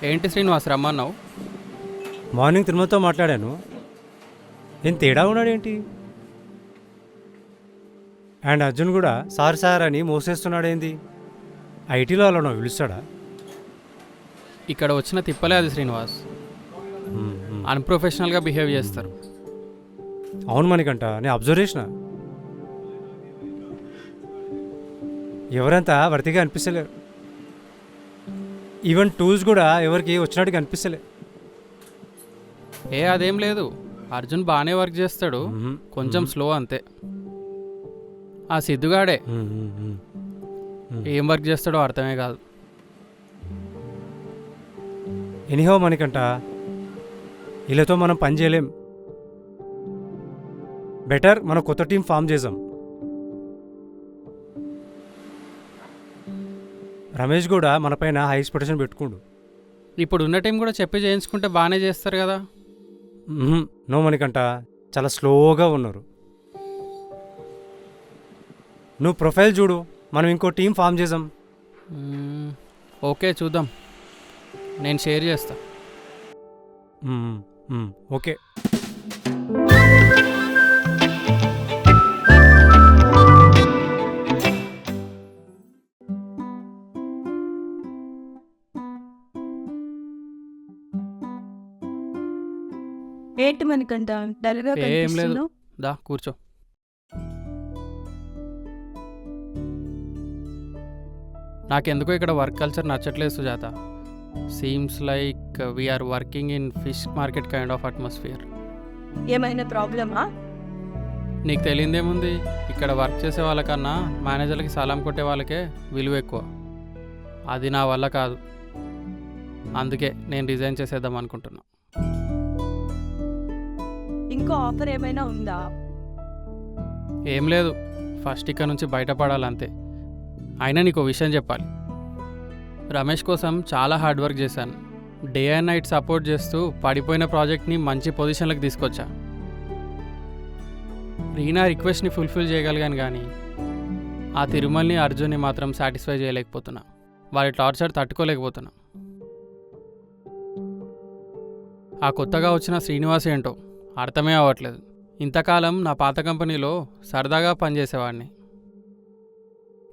ఏంటి శ్రీనివాస్ రమ్మన్నావు? మార్నింగ్ తిరుమలతో మాట్లాడాను. ఏం తేడా ఉన్నాడేంటి? అండ్ అర్జున్ కూడా సార్ సార్ అని మోసేస్తున్నాడేంది? ఐటీలో అలా పిలుస్తాడా? ఇక్కడ వచ్చిన తిప్పలే అది శ్రీనివాస్. అన్ప్రొఫెషనల్గా బిహేవ్ చేస్తారు. అవును మనకంట, నేను అబ్జర్వ్ చేసిన. ఎవరంతా వర్తిగా అనిపిస్తలేరు. ఈవెన్ టూల్స్ కూడా ఎవరికి వచ్చినట్టుగా అనిపిస్తలే. అదేం లేదు, అర్జున్ బాగానే వర్క్ చేస్తాడు, కొంచెం స్లో అంతే. ఆ సిద్ధుగాడే ఏం వర్క్ చేస్తాడో అర్థమే కాదు. ఎనీహో మనకంట వీళ్ళతో మనం పని చేయలేం. బెటర్ మనం కొత్త టీం ఫామ్ చేద్దాం. రమేష్ కూడా మనపైన హై ఎక్స్పెక్టేషన్ పెట్టుకుండు. ఇప్పుడు ఉన్న టీం కూడా చెప్పి చేయించుకుంటే బాగానే చేస్తారు కదా. నో మనకంట చాలా స్లోగా ఉన్నారు. నువ్వు ప్రొఫైల్ చూడు, మనం ఇంకో టీం ఫామ్ చేద్దాం. ఓకే చూద్దాం, నేను షేర్ చేస్తా. ఓకే. ఏంటి మనకంట డల్గా ఏం లేదు, కనిపిస్తున్నావు? దా కూర్చో. నాకెందుకో ఇక్కడ వర్క్ కల్చర్ నచ్చట్లేదు Sujatha. Seems like we are working in fish market kind of atmosphere. ఏమైనా ప్రాబ్లమా? నీకు తెలియదేముంది, ఇక్కడ వర్క్ చేసే వాళ్ళకన్నా మేనేజర్లకి సలాం కొట్టే వాళ్ళకే విలువ ఎక్కువ. అది నా వల్ల కాదు, అందుకే నేను రిజైన్ చేసేద్దాం అనుకుంటున్నా. ఇంకో ఆఫర్ ఏమైనా ఉందా? ఏం లేదు, ఫస్ట్ ఇక్కడ నుంచి బయటపడాలంతే. అయినా నీకు విషయం చెప్పాలి. రమేష్ కోసం చాలా హార్డ్ వర్క్ చేశాను. డే అండ్ నైట్ సపోర్ట్ చేస్తూ పడిపోయిన ప్రాజెక్ట్ని మంచి పొజిషన్లకు తీసుకొచ్చా. రీనా రిక్వెస్ట్ని ఫుల్ఫిల్ చేయగలిగాను, కానీ ఆ తిరుమలని అర్జున్ని మాత్రం సాటిస్ఫై చేయలేకపోతున్నా. వారి టార్చర్ తట్టుకోలేకపోతున్నా. ఆ కొత్తగా వచ్చిన శ్రీనివాస్ ఏంటో అర్థమే అవ్వట్లేదు. ఇంతకాలం నా పాత కంపెనీలో సరదాగా పనిచేసేవాడిని,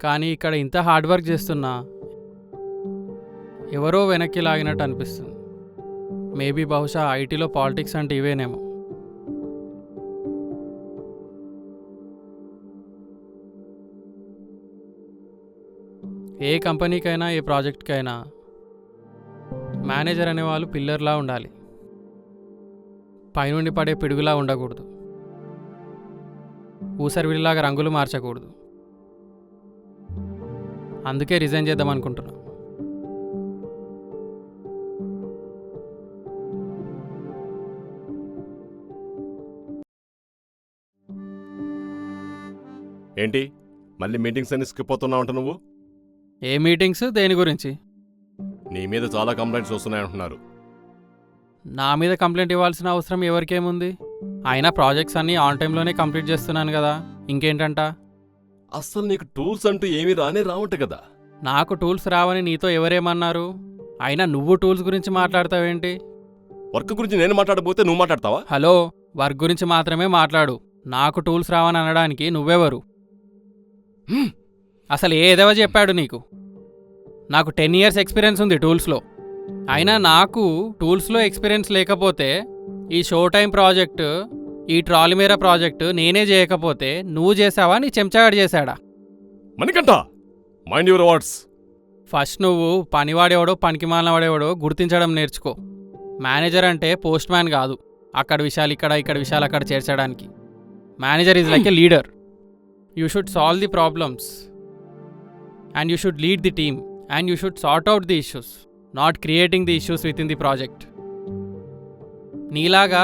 కానీ ఇక్కడ ఇంత హార్డ్ వర్క్ చేస్తున్నా ఎవరో వెనక్కి లాగినట్టు అనిపిస్తుంది. మేబీ బహుశా ఐటీలో పాలిటిక్స్ అంటే ఇవేనేమో. ఏ కంపెనీకైనా ఏ ప్రాజెక్ట్కైనా మేనేజర్ అనేవాళ్ళు పిల్లర్లా ఉండాలి, పైనుండి పడే పిడుగులా ఉండకూడదు, ఊసరివిడిలాగా రంగులు మార్చకూడదు. అందుకే రిజైన్ చేద్దాం అనుకుంటున్నా. ఏంటి మళ్ళీ మీటింగ్స్ అన్ని స్కిప్ అవుతున్నావు అంట? నువ్వు ఏ మీటింగ్స్, దేని గురించి? నీ మీద చాలా కంప్లైంట్స్ వస్తున్నాయంటున్నారు. నా మీద కంప్లైంట్ ఇవ్వాల్సిన అవసరం ఎవరికేముంది? అయినా ప్రాజెక్ట్స్ అన్నీ ఆన్ టైంలోనే కంప్లీట్ చేస్తున్నాను కదా, ఇంకేంటంట? అస్సలు నీకు టూల్స్ అంటూ ఏమీ రానే రావంట కదా. నాకు టూల్స్ రావని నీతో ఎవరేమన్నారు? అయినా నువ్వు టూల్స్ గురించి మాట్లాడతావేంటి? వర్క్ గురించి నేను మాట్లాడబోతే నువ్వు మాట్లాడతావా? హలో, వర్క్ గురించి మాత్రమే మాట్లాడు. నాకు టూల్స్ రావని అనడానికి నువ్వెవరు? అసలు ఏదేవో చెప్పాడు నీకు? నాకు 10 years ఎక్స్పీరియన్స్ ఉంది టూల్స్లో. అయినా నాకు టూల్స్లో ఎక్స్పీరియన్స్ లేకపోతే ఈ షో టైం ప్రాజెక్టు, ఈ ట్రాలిమేరా ప్రాజెక్టు నేనే చేయకపోతే నువ్వు చేసావా, నీ చెంచాగాడు చేశాడా? Manikanta, mind your words. First నువ్వు పనివాడేవాడో పనికి మాలినవాడేవాడో గుర్తించడం నేర్చుకో. మేనేజర్ అంటే పోస్ట్ మ్యాన్ కాదు, అక్కడ విషయాలు ఇక్కడ, ఇక్కడ విషయాలు అక్కడ చేర్చడానికి. Manager is like A leader. You should solve the problems and you should lead the team and you should sort out the issues, not creating the issues with in the project. నీలాగా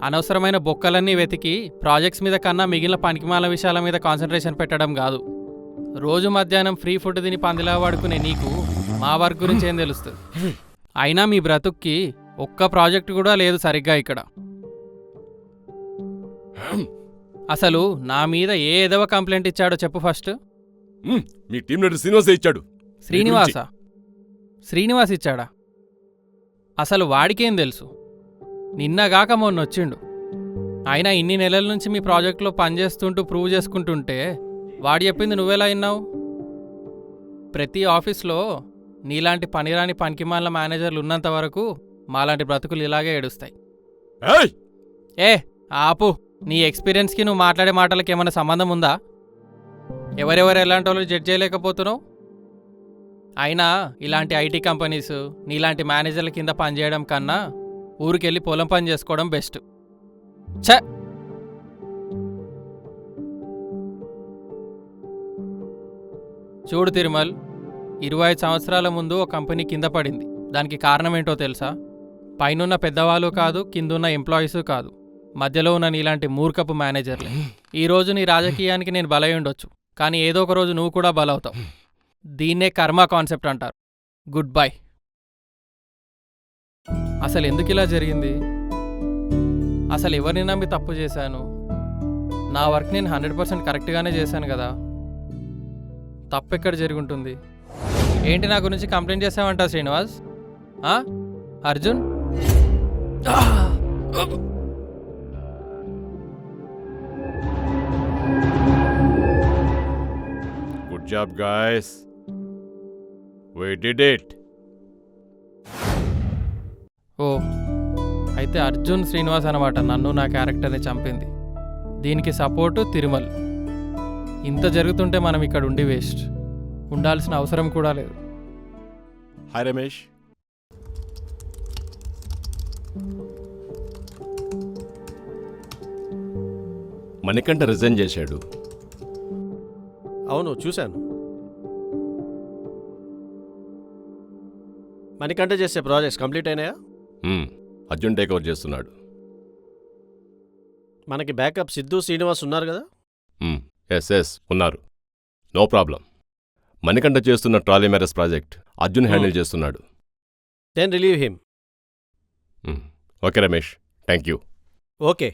అనవసరమైన బొక్కలన్నీ వెతికి projects మీద కన్నా మిగిలిన పనికిమాల విషయాల మీద concentration పెట్టడం కాదు. రోజు మధ్యాహ్నం ఫ్రీ ఫుడ్ తిని పందిలా వాడుకునే నీకు మా వర్క్ గురించి ఏం తెలుస్తుంది? అయినా మీ బ్రతుక్కి ఒక్క ప్రాజెక్ట్ కూడా లేదు సరిగ్గా ఇక్కడ. అసలు నా మీద ఏ ఏదవ కంప్లైంట్ ఇచ్చాడో చెప్పు ఫస్ట్. మీ టీం లీడర్ శ్రీనివాసే ఇచ్చాడు. శ్రీనివాస? శ్రీనివాస్ ఇచ్చాడా? అసలు వాడికేం తెలుసు? నిన్నగాక మొన్న వచ్చిండు. అయినా ఇన్ని నెలల నుంచి మీ ప్రాజెక్ట్లో పనిచేస్తుంటూ ప్రూవ్ చేసుకుంటుంటే వాడు చెప్పింది నువ్వెలా విన్నావు? ప్రతి ఆఫీస్లో నీలాంటి పనిరాని పనికిమాల మేనేజర్లు ఉన్నంత వరకు మాలాంటి బ్రతుకులు ఇలాగే ఏడుస్తాయి. ఏయ్! ఏ ఆపు, నీ ఎక్స్పీరియన్స్కి నువ్వు మాట్లాడే మాటలకి ఏమైనా సంబంధం ఉందా? ఎవరెవరు ఎలాంటి వాళ్ళు జడ్జ్ చేయలేకపోతున్నావు? అయినా ఇలాంటి ఐటీ కంపెనీస్ నీలాంటి మేనేజర్ల కింద పనిచేయడం కన్నా ఊరికెళ్ళి పొలం పని చేసుకోవడం బెస్ట్. ఛ! చూడు తిరుమల్, 25 సంవత్సరాల ముందు ఒక కంపెనీ కింద పడింది. దానికి కారణం ఏంటో తెలుసా? పైనున్న పెద్దవాళ్ళు కాదు, కిందున్న ఎంప్లాయీసు కాదు, మధ్యలో ఉన్న నీలాంటి మూర్ఖపు మేనేజర్లే. ఈరోజు నీ రాజకీయానికి నేను బలై ఉండొచ్చు, కానీ ఏదో ఒక రోజు నువ్వు కూడా బలవుతావు. దీన్నే కర్మ కాన్సెప్ట్ అంటారు. Good bye. అసలు ఎందుకు ఇలా జరిగింది? అసలు ఎవరిని నమ్మి తప్పు చేశాను? నా వర్క్ నేను 100% కరెక్ట్గానే చేశాను కదా. తప్పెక్కడ జరుగుంటుంది? ఏంటి నా గురించి కంప్లైంట్ చేసావంట Srinivas? Arjun? Good job guys, we did it. ఓ, అయితే అర్జున్ శ్రీనివాస్ అనమాట నన్ను నా క్యారెక్టర్ని చంపింది. దీనికి సపోర్టు తిరుమల్. ఇంత జరుగుతుంటే మనం ఇక్కడ ఉండి వేస్ట్. ఉండాల్సిన అవసరం కూడా లేదు. హాయ్ రమేష్. మణికంఠ రిజైన్ చేశాడు. అవును, చూశాను. మణికంఠ చేసే ప్రాజెక్ట్స్ కంప్లీట్ అయినాయా? అర్జున్ టేక్ ఓవర్ చేస్తున్నాడు. మనకి బ్యాకప్ సిద్ధు, శ్రీనివాస్ ఉన్నారు కదా. ఎస్ ఉన్నారు, నో ప్రాబ్లం. మణికంఠ చేస్తున్న trolley marriage project Arjun handle చేస్తున్నాడు. Then relieve him. Okay Ramesh, thank you. Okay.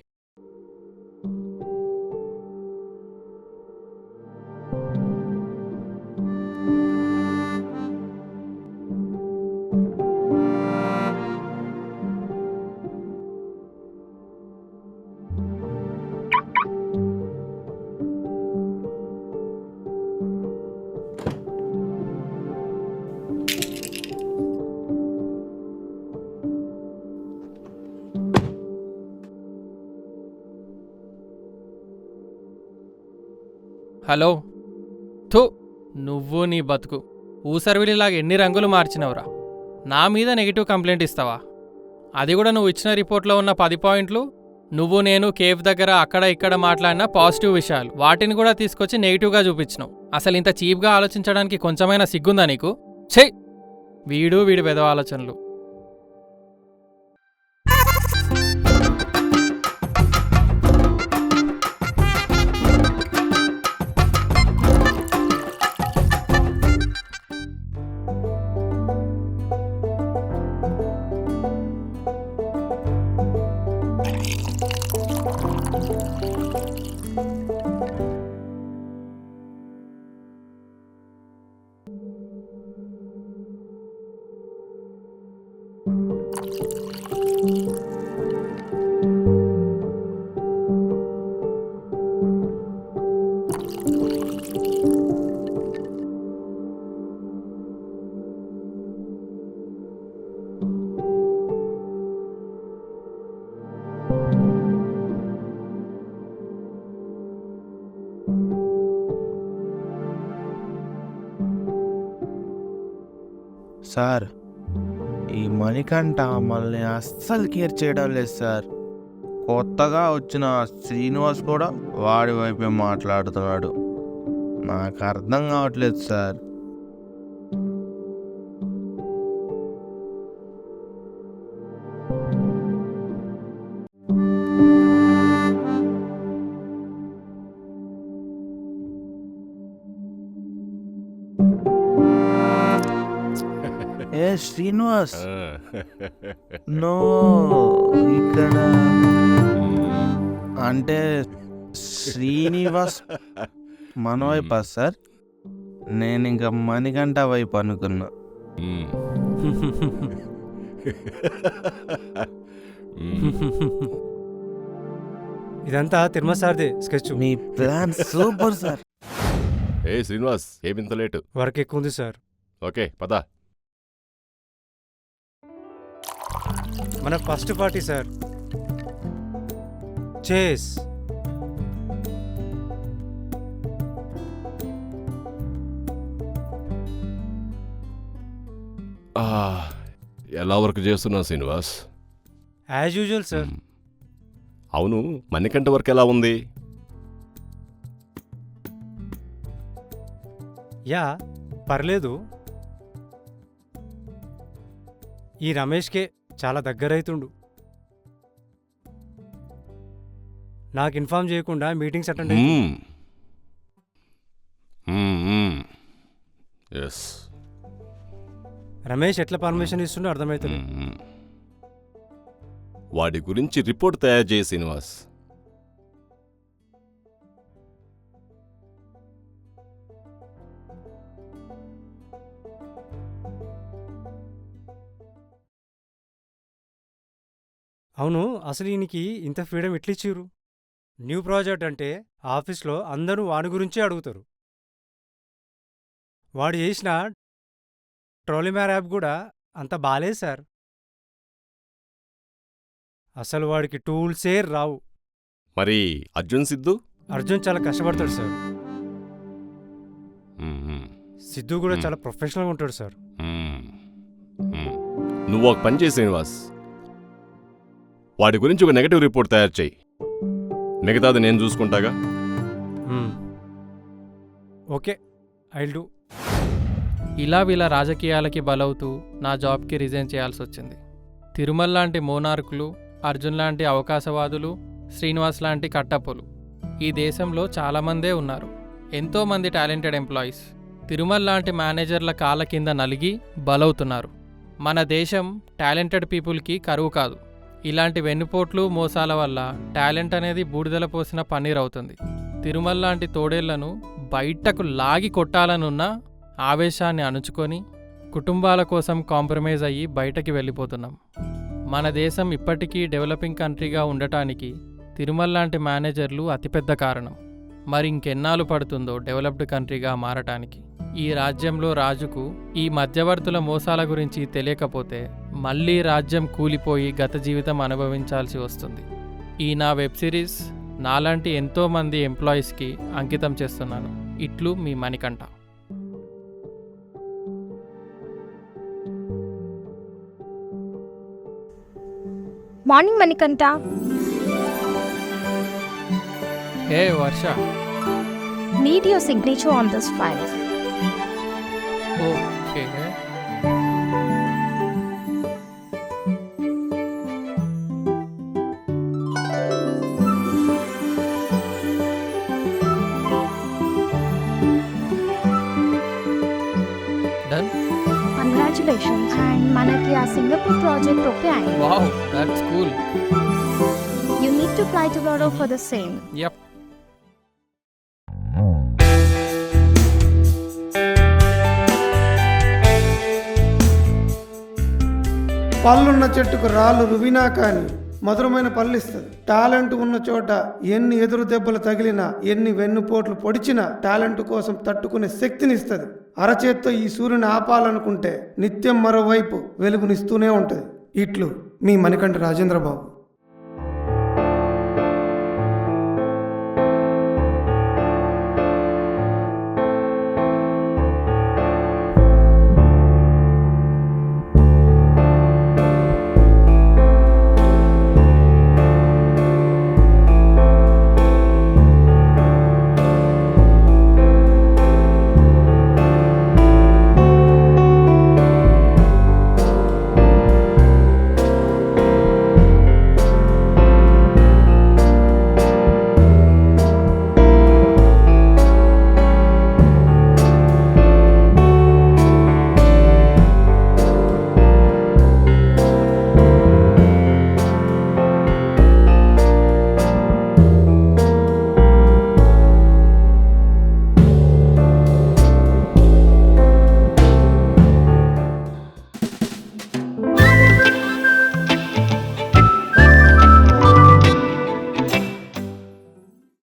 Hello. థూ, నువ్వు నీ బతుకు ఊసర్విలిలాగా ఎన్ని రంగులు మార్చినవురా? నా మీద నెగిటివ్ కంప్లైంట్ ఇస్తావా? అది కూడా నువ్వు ఇచ్చిన రిపోర్ట్లో ఉన్న 10 పాయింట్లు, నువ్వు నేను కేఫ్ దగ్గర అక్కడ ఇక్కడ మాట్లాడిన పాజిటివ్ విషయాలు, వాటిని కూడా తీసుకొచ్చి నెగిటివ్గా చూపించినావు. అసలు ఇంత చీప్గా ఆలోచించడానికి కొంచెమైనా సిగ్గుందా నీకు? ఛే! వీడి వెధవ ఆలోచనలు. సార్, ఈ మణికంఠ మమ్మల్ని అస్సలు కేర్ చేయడం లేదు సార్. కొత్తగా వచ్చిన శ్రీనివాస్ కూడా వాడి వైపే మాట్లాడుతున్నాడు. నాకు అర్థం కావట్లేదు సార్. ఏ శ్రీనివాస్, నో, ఇక్కడ అంటే శ్రీనివాస్ మన వైపా సార్? నేను ఇంకా మణికంఠ వైపు అనుకున్నా. ఇదంతా తిరుమల సార్దే స్కెచ్. మీ ప్లాన్ సూపర్ సార్. ఏ శ్రీనివాస్, ఏమింత లేటు? వర్క్ ఎక్కువ ఉంది సార్. ఓకే పద. మన ఫస్ట్ పార్టీ సార్. చేస్. ఆ, ఎలా వర్క్ చేస్తున్నావు శ్రీనివాస్? As usual sir. అవును, మణికంఠ వర్క్ ఎలా ఉంది? యా పర్లేదు. ఈ రమేష్కే చాలా దగ్గరైతుండు. నాకు ఇన్ఫార్మ్ చేయకుండా మీటింగ్స్ అటెండ్ అయ్యి. ఎస్. రమేష్ ఎట్లా పర్మిషన్ ఇస్తుండో అర్థమవుతుంది. వాడి గురించి రిపోర్ట్ తయారు చేయి శ్రీనివాస్. అవును, అసలు ఈయనకి ఇంత ఫ్రీడమ్ ఎట్లిచ్చిర్రు? న్యూ ప్రాజెక్ట్ అంటే ఆఫీస్లో అందరూ వాడి గురించే అడుగుతారు. వాడు చేసిన ట్రోలీమ్యార్ యాప్ కూడా అంత బాలేదు సార్. అసలు వాడికి టూల్సే రావు. మరి అర్జున్ సిద్ధు? అర్జున్ చాలా కష్టపడతాడు సార్. సిద్ధు కూడా చాలా ప్రొఫెషనల్గా ఉంటాడు సార్. నువ్వు ఒక పని చేయి శ్రీనివాస్, వాడి గురించి ఒక నెగటివ్ రిపోర్ట్ తయారు చేయి. మిగతాది నేను చూసుకుంటాగా. Okay, I'll do. ఇలా వీళ్ళ రాజకీయాలకి బలవుతూ నా జాబ్కి రిజైన్ చేయాల్సి వచ్చింది. తిరుమల లాంటి మోనార్కులు, అర్జున్ లాంటి అవకాశవాదులు, శ్రీనివాస్ లాంటి కట్టప్పులు ఈ దేశంలో చాలామందే ఉన్నారు. ఎంతోమంది టాలెంటెడ్ ఎంప్లాయీస్ తిరుమల లాంటి మేనేజర్ల కాళ్ళ కింద నలిగి బలవుతున్నారు. మన దేశం టాలెంటెడ్ పీపుల్కి కరువు కాదు. ఇలాంటి వెన్నుపోట్లు, మోసాల వల్ల టాలెంట్ అనేది బూడిదల పోసిన పన్నీర్ అవుతుంది. తిరుమల లాంటి తోడేళ్లను బయటకు లాగి కొట్టాలనున్న ఆవేశాన్ని అణుచుకొని కుటుంబాల కోసం కాంప్రమైజ్ అయ్యి బయటకి వెళ్ళిపోతున్నాం. మన దేశం ఇప్పటికీ డెవలపింగ్ కంట్రీగా ఉండటానికి తిరుమల లాంటి మేనేజర్లు అతిపెద్ద కారణం. మరి ఇంకెన్నాళ్ళు పడుతుందో డెవలప్డ్ కంట్రీగా మారటానికి? ఈ రాజ్యంలో రాజుకు ఈ మధ్యవర్తుల మోసాల గురించి తెలియకపోతే మళ్ళీ రాజ్యం కూలిపోయి గత జీవితం అనుభవించాల్సి వస్తుంది. ఈ నా వెబ్ సిరీస్ నాలాంటి ఎంతోమంది ఎంప్లాయీస్కి అంకితం చేస్తున్నాను. ఇట్లు మీ Manikanta. Morning Manikanta. Hey Varsha. Need your signature on this file. Okay. Done. Congratulations. And మనకి ఆ సింగపూర్ ప్రాజెక్ట్ ఓకే అయింది. Wow, that's cool. You need to fly tomorrow for the same. Yup. పళ్ళున్న చెట్టుకు రాళ్ళు రువినా కానీ మధురమైన పళ్ళు ఇస్తుంది. టాలెంట్ ఉన్న చోట ఎన్ని ఎదురు దెబ్బలు తగిలినా, ఎన్ని వెన్నుపోట్లు పొడిచినా టాలెంట్ కోసం తట్టుకునే శక్తిని ఇస్తుంది. అరచేత్తో ఈ సూర్యుని ఆపాలనుకుంటే నిత్యం మరోవైపు వెలుగునిస్తూనే ఉంటుంది. ఇట్లు మీ మణికంఠ రాజేంద్రబాబు.